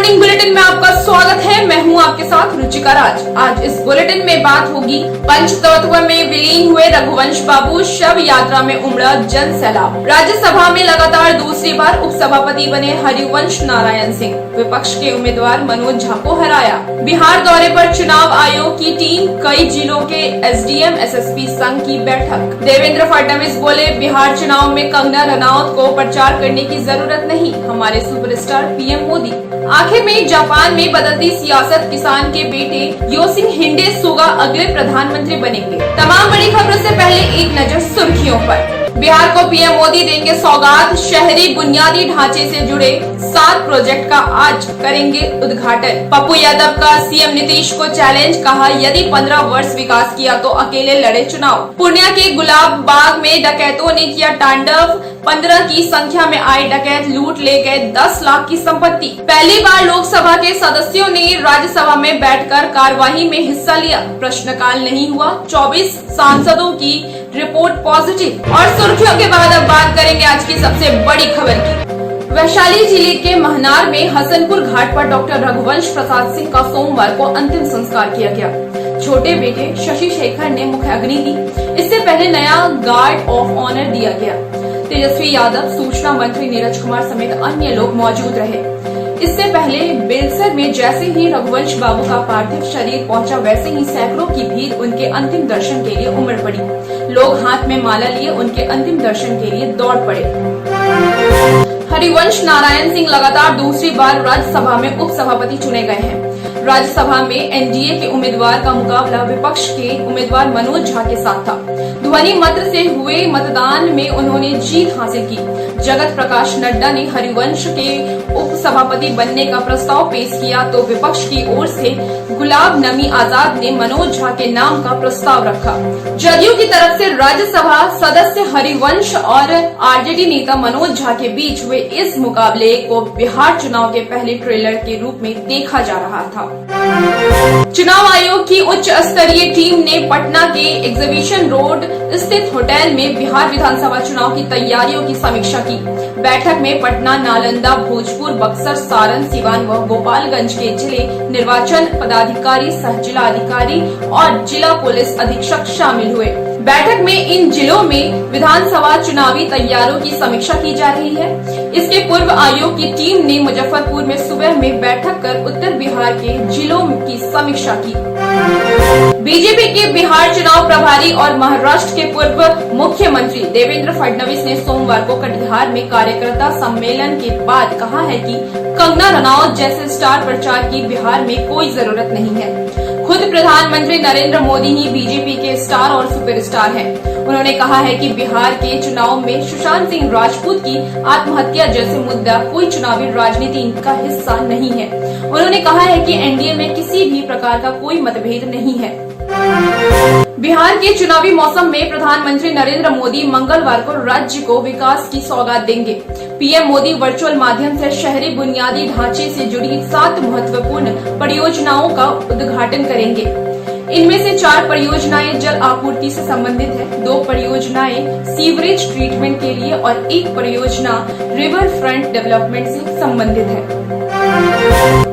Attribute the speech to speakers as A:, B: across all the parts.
A: Morning bulletin में आपका स्वागत है। मैं हूं आपके साथ रुचिका राज। आज इस बुलेटिन में बात होगी पंचतत्व में विलीन हुए रघुवंश बाबू शव यात्रा में उमड़ा जन सैलाब। राज्यसभा में लगातार दूसरी बार उपसभापति बने हरिवंश नारायण सिंह विपक्ष के उम्मीदवार मनोज झा को हराया। बिहार दौरे पर चुनाव आयोग की टीम, कई जिलों के एसडीएम एसएसपी संघ की बैठक। देवेंद्र फडणवीस बोले, बिहार चुनाव में कंगना रनौत को प्रचार करने की जरूरत नहीं, हमारे सुपरस्टार पीएम मोदी। आखिर में जापान में बदलती सियासत, किसान के बेटे योशिहिडे सुगा अगले प्रधानमंत्री बनेंगे। तमाम बड़ी खबरों से पहले एक नजर सुर्खियों पर। बिहार को पीएम मोदी देंगे सौगात। शहरी बुनियादी ढांचे से जुड़े 7 प्रोजेक्ट का आज करेंगे उद्घाटन। पप्पू यादव का सीएम नीतीश को चैलेंज, कहा यदि 15 वर्ष विकास किया तो अकेले लड़े चुनाव। पूर्णिया के गुलाब बाग में डकैतों ने किया तांडव। 15 की संख्या में आए डकैत लूट ले गए 10 लाख की संपत्ति। पहली बार लोकसभा के सदस्यों ने राज्यसभा में बैठकर कार्यवाही में हिस्सा लिया। प्रश्नकाल नहीं हुआ। 24 सांसदों की रिपोर्ट पॉजिटिव। और सुर्खियों के बाद अब बात करेंगे आज की सबसे बड़ी खबर की। वैशाली जिले के महनार में हसनपुर घाट पर डॉक्टर रघुवंश प्रसाद सिंह का सोमवार को अंतिम संस्कार किया गया। छोटे बेटे शशि शेखर ने मुख्य अग्नि दी। इससे पहले नया गार्ड ऑफ ऑनर दिया गया। तेजस्वी यादव, सूचना मंत्री नीरज कुमार समेत अन्य लोग मौजूद रहे। इससे पहले बेलसर में जैसे ही रघुवंश बाबू का पार्थिव शरीर पहुंचा, वैसे ही सैकड़ों की भीड़ उनके अंतिम दर्शन के लिए उमड़ पड़ी। लोग हाथ में माला लिए उनके अंतिम दर्शन के लिए दौड़ पड़े। हरिवंश नारायण सिंह लगातार दूसरी बार राज्यसभा में उपसभापति चुने गए हैं। राज्यसभा में एनडीए के उम्मीदवार का मुकाबला विपक्ष के उम्मीदवार मनोज झा के साथ था। ध्वनि मत से हुए मतदान में उन्होंने जीत हासिल की। जगत प्रकाश नड्डा ने हरिवंश के उपसभापति बनने का प्रस्ताव पेश किया तो विपक्ष की ओर से गुलाब नबी आजाद ने मनोज झा के नाम का प्रस्ताव रखा। जदयू की तरफ से राज्यसभा सदस्य हरिवंश और आरजेडी नेता मनोज झा के बीच हुए इस मुकाबले को बिहार चुनाव के पहले ट्रेलर के रूप में देखा जा रहा था। चुनाव आयोग की उच्च स्तरीय टीम ने पटना के एग्जीबिशन रोड स्थित होटल में बिहार विधानसभा चुनाव की तैयारियों की समीक्षा की। बैठक में पटना, नालंदा, भोजपुर, बक्सर, सारण, सिवान व गोपालगंज के जिले निर्वाचन पदाधिकारी, सह जिला अधिकारी और जिला पुलिस अधीक्षक शामिल हुए। बैठक में इन जिलों में विधानसभा चुनावी तैयारियों की समीक्षा की जा रही है। इसके पूर्व आयोग की टीम ने मुजफ्फरपुर में सुबह में बैठक कर उत्तर बिहार के जिलों की समीक्षा की। बीजेपी के बिहार चुनाव प्रभारी और महाराष्ट्र के पूर्व मुख्यमंत्री देवेंद्र फडणवीस ने सोमवार को कटिहार में कार्यकर्ता सम्मेलन के बाद कहा है कि कंगना रनौत जैसे स्टार प्रचार की बिहार में कोई जरूरत नहीं है। खुद प्रधानमंत्री नरेंद्र मोदी ही बीजेपी के स्टार और सुपरस्टार हैं। उन्होंने कहा है कि बिहार के चुनाव में सुशांत सिंह राजपूत की आत्महत्या जैसे मुद्दा कोई चुनावी राजनीति का हिस्सा नहीं है। उन्होंने कहा है कि एनडीए में किसी भी प्रकार का कोई मतभेद नहीं है। बिहार के चुनावी मौसम में प्रधानमंत्री नरेंद्र मोदी मंगलवार को राज्य को विकास की सौगात देंगे। पीएम मोदी वर्चुअल माध्यम से शहरी बुनियादी ढांचे से जुड़ी 7 महत्वपूर्ण परियोजनाओं का उद्घाटन करेंगे। इनमें से 4 परियोजनाएं जल आपूर्ति से संबंधित है, 2 परियोजनाएं सीवरेज ट्रीटमेंट के लिए और 1 परियोजना रिवर फ्रंट डेवलपमेंट से संबंधित है।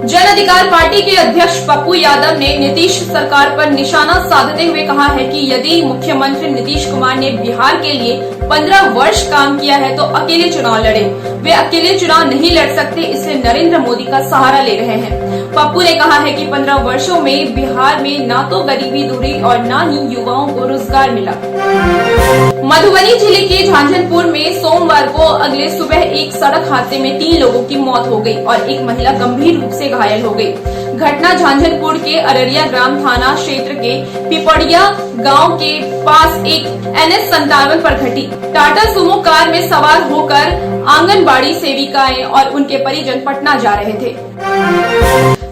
A: जन अधिकार पार्टी के अध्यक्ष पप्पू यादव ने नीतीश सरकार पर निशाना साधते हुए कहा है कि यदि मुख्यमंत्री नीतीश कुमार ने बिहार के लिए 15 वर्ष काम किया है तो अकेले चुनाव लड़े। वे अकेले चुनाव नहीं लड़ सकते, इसलिए नरेंद्र मोदी का सहारा ले रहे हैं। पप्पू ने कहा है कि 15 वर्षों में बिहार में न तो गरीबी दूरी और न ही युवाओं को रोजगार मिला। मधुबनी जिले के झांझनपुर में सोमवार को अगले सुबह एक सड़क हादसे में 3 लोगों की मौत हो गई और एक महिला गंभीर रूप से घायल हो गई। घटना झांझनपुर के अररिया ग्राम थाना क्षेत्र के पिपड़िया गांव के पास एक NH57 पर घटी। टाटा सुमो कार में सवार होकर आंगनबाड़ी सेविकाएं और उनके परिजन पटना जा रहे थे।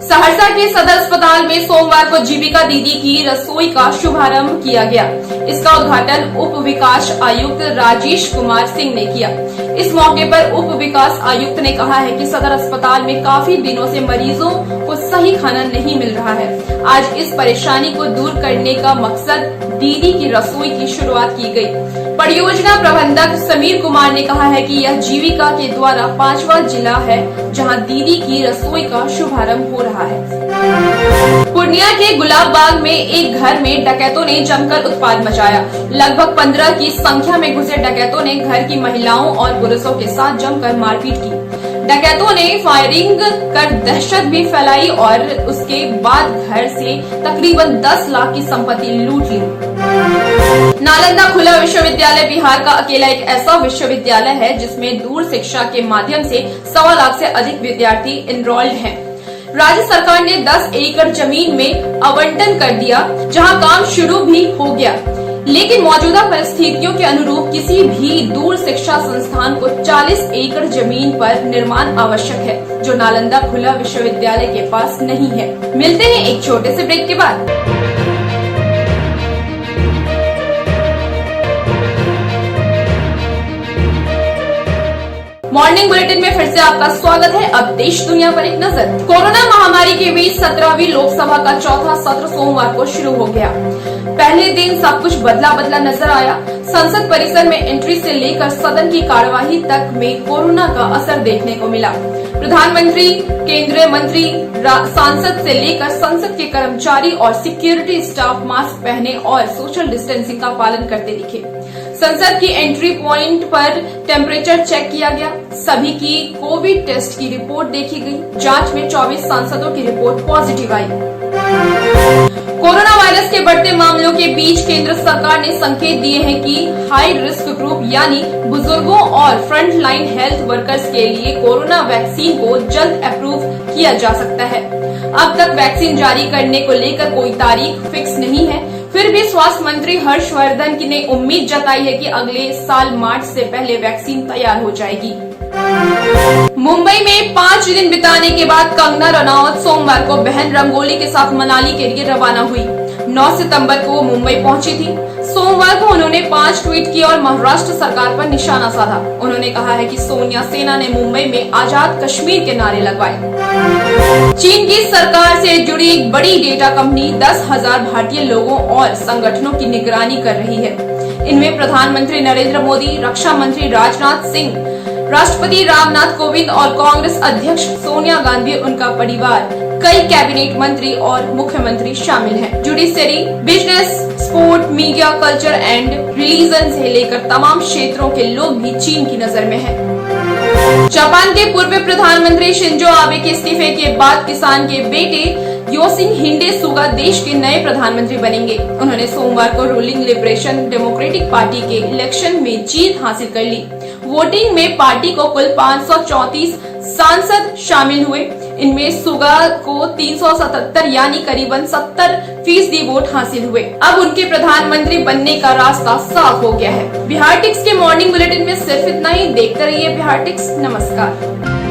A: सहरसा के सदर अस्पताल में सोमवार को जीविका दीदी की रसोई का शुभारंभ किया गया। इसका उद्घाटन उप विकास आयुक्त राजेश कुमार सिंह ने किया। इस मौके पर उप विकास आयुक्त ने कहा है कि सदर अस्पताल में काफी दिनों से मरीजों को सही खाना नहीं मिल रहा है। आज इस परेशानी को दूर करने का मकसद दीदी की रसोई की शुरुआत की गई। परियोजना प्रबंधक समीर कुमार ने कहा है कि यह जीविका के द्वारा 5वां जिला है जहां दीदी की रसोई का शुभारंभ हो रहा है। पूर्णिया के गुलाब बाग में एक घर में डकैतों ने जमकर उत्पात मचाया। लगभग 15 की संख्या में घुसे डकैतों ने घर की महिलाओं और पुरुषों के साथ जमकर मारपीट की। डकैतों ने फायरिंग कर दहशत भी फैलाई और उसके बाद घर से तकरीबन 10 लाख की संपत्ति लूट ली। नालंदा खुला विश्वविद्यालय बिहार का अकेला एक ऐसा विश्वविद्यालय है जिसमें दूर शिक्षा के माध्यम से 1.25 लाख से अधिक विद्यार्थी इनरोल्ड हैं। राज्य सरकार ने 10 एकड़ जमीन में आवंटन कर दिया जहां काम शुरू भी हो गया, लेकिन मौजूदा परिस्थितियों के अनुरूप किसी भी दूर शिक्षा संस्थान को 40 एकड़ जमीन पर निर्माण आवश्यक है, जो नालंदा खुला विश्वविद्यालय के पास नहीं है। मिलते हैं एक छोटे से ब्रेक के बाद। मॉर्निंग बुलेटिन में फिर से आपका स्वागत है। अब देश दुनिया पर एक नजर। कोरोना महामारी के बीच 17वीं लोकसभा का चौथा सत्र सोमवार को शुरू हो गया। पहले दिन सब कुछ बदला बदला नजर आया। संसद परिसर में एंट्री से लेकर सदन की कार्यवाही तक में कोरोना का असर देखने को मिला। प्रधानमंत्री, केंद्रीय मंत्री, सांसद से लेकर संसद के कर्मचारी और सिक्योरिटी स्टाफ मास्क पहने और सोशल डिस्टेंसिंग का पालन करते दिखे। संसद की एंट्री पॉइंट पर टेम्परेचर चेक किया गया। सभी की कोविड टेस्ट की रिपोर्ट देखी गई। जांच में 24 सांसदों की रिपोर्ट पॉजिटिव आई। कोरोना वायरस के बढ़ते मामलों के बीच केंद्र सरकार ने संकेत दिए हैं कि हाई रिस्क ग्रुप यानी बुजुर्गों और फ्रंट लाइन हेल्थ वर्कर्स के लिए कोरोना वैक्सीन को जल्द अप्रूव किया जा सकता है। अब तक वैक्सीन जारी करने को लेकर कोई तारीख फिक्स नहीं है। फिर भी स्वास्थ्य मंत्री हर्षवर्धन ने उम्मीद जताई है कि अगले साल मार्च से पहले वैक्सीन तैयार हो जाएगी। मुंबई में 5 दिन बिताने के बाद कंगना रनौत सोमवार को बहन रंगोली के साथ मनाली के लिए रवाना हुई। 9 सितंबर को मुंबई पहुंची थी। सोमवार को उन्होंने 5 ट्वीट किए और महाराष्ट्र सरकार पर निशाना साधा। उन्होंने कहा है कि सोनिया सेना ने मुंबई में आजाद कश्मीर के नारे लगवाए। चीन की सरकार से जुड़ी एक बड़ी डेटा कंपनी 10,000 भारतीय लोगों और संगठनों की निगरानी कर रही है। इनमें प्रधानमंत्री नरेंद्र मोदी, रक्षा मंत्री राजनाथ सिंह, राष्ट्रपति रामनाथ कोविंद और कांग्रेस अध्यक्ष सोनिया गांधी, उनका परिवार, कई कैबिनेट मंत्री और मुख्यमंत्री शामिल हैं। Judiciary, business, sport, media, culture and religion से लेकर तमाम क्षेत्रों के लोग भी चीन की नजर में हैं। जापान के पूर्व प्रधानमंत्री शिंजो आबे के इस्तीफे के बाद किसान के बेटे योशिहिडे सुगा देश के नए प्रधानमंत्री बनेंगे। उन्होंने सोमवार को रूलिंग लिबरेशन डेमोक्रेटिक पार्टी के इलेक्शन में जीत हासिल कर ली। वोटिंग में पार्टी को कुल 534 सांसद शामिल हुए। इनमें सुगा को 377 यानी करीबन 70% वोट हासिल हुए। अब उनके प्रधानमंत्री बनने का रास्ता साफ हो गया है। बिहार टिक्स के मॉर्निंग बुलेटिन में सिर्फ इतना ही। देखते रहिए बिहार टिक्स। नमस्कार।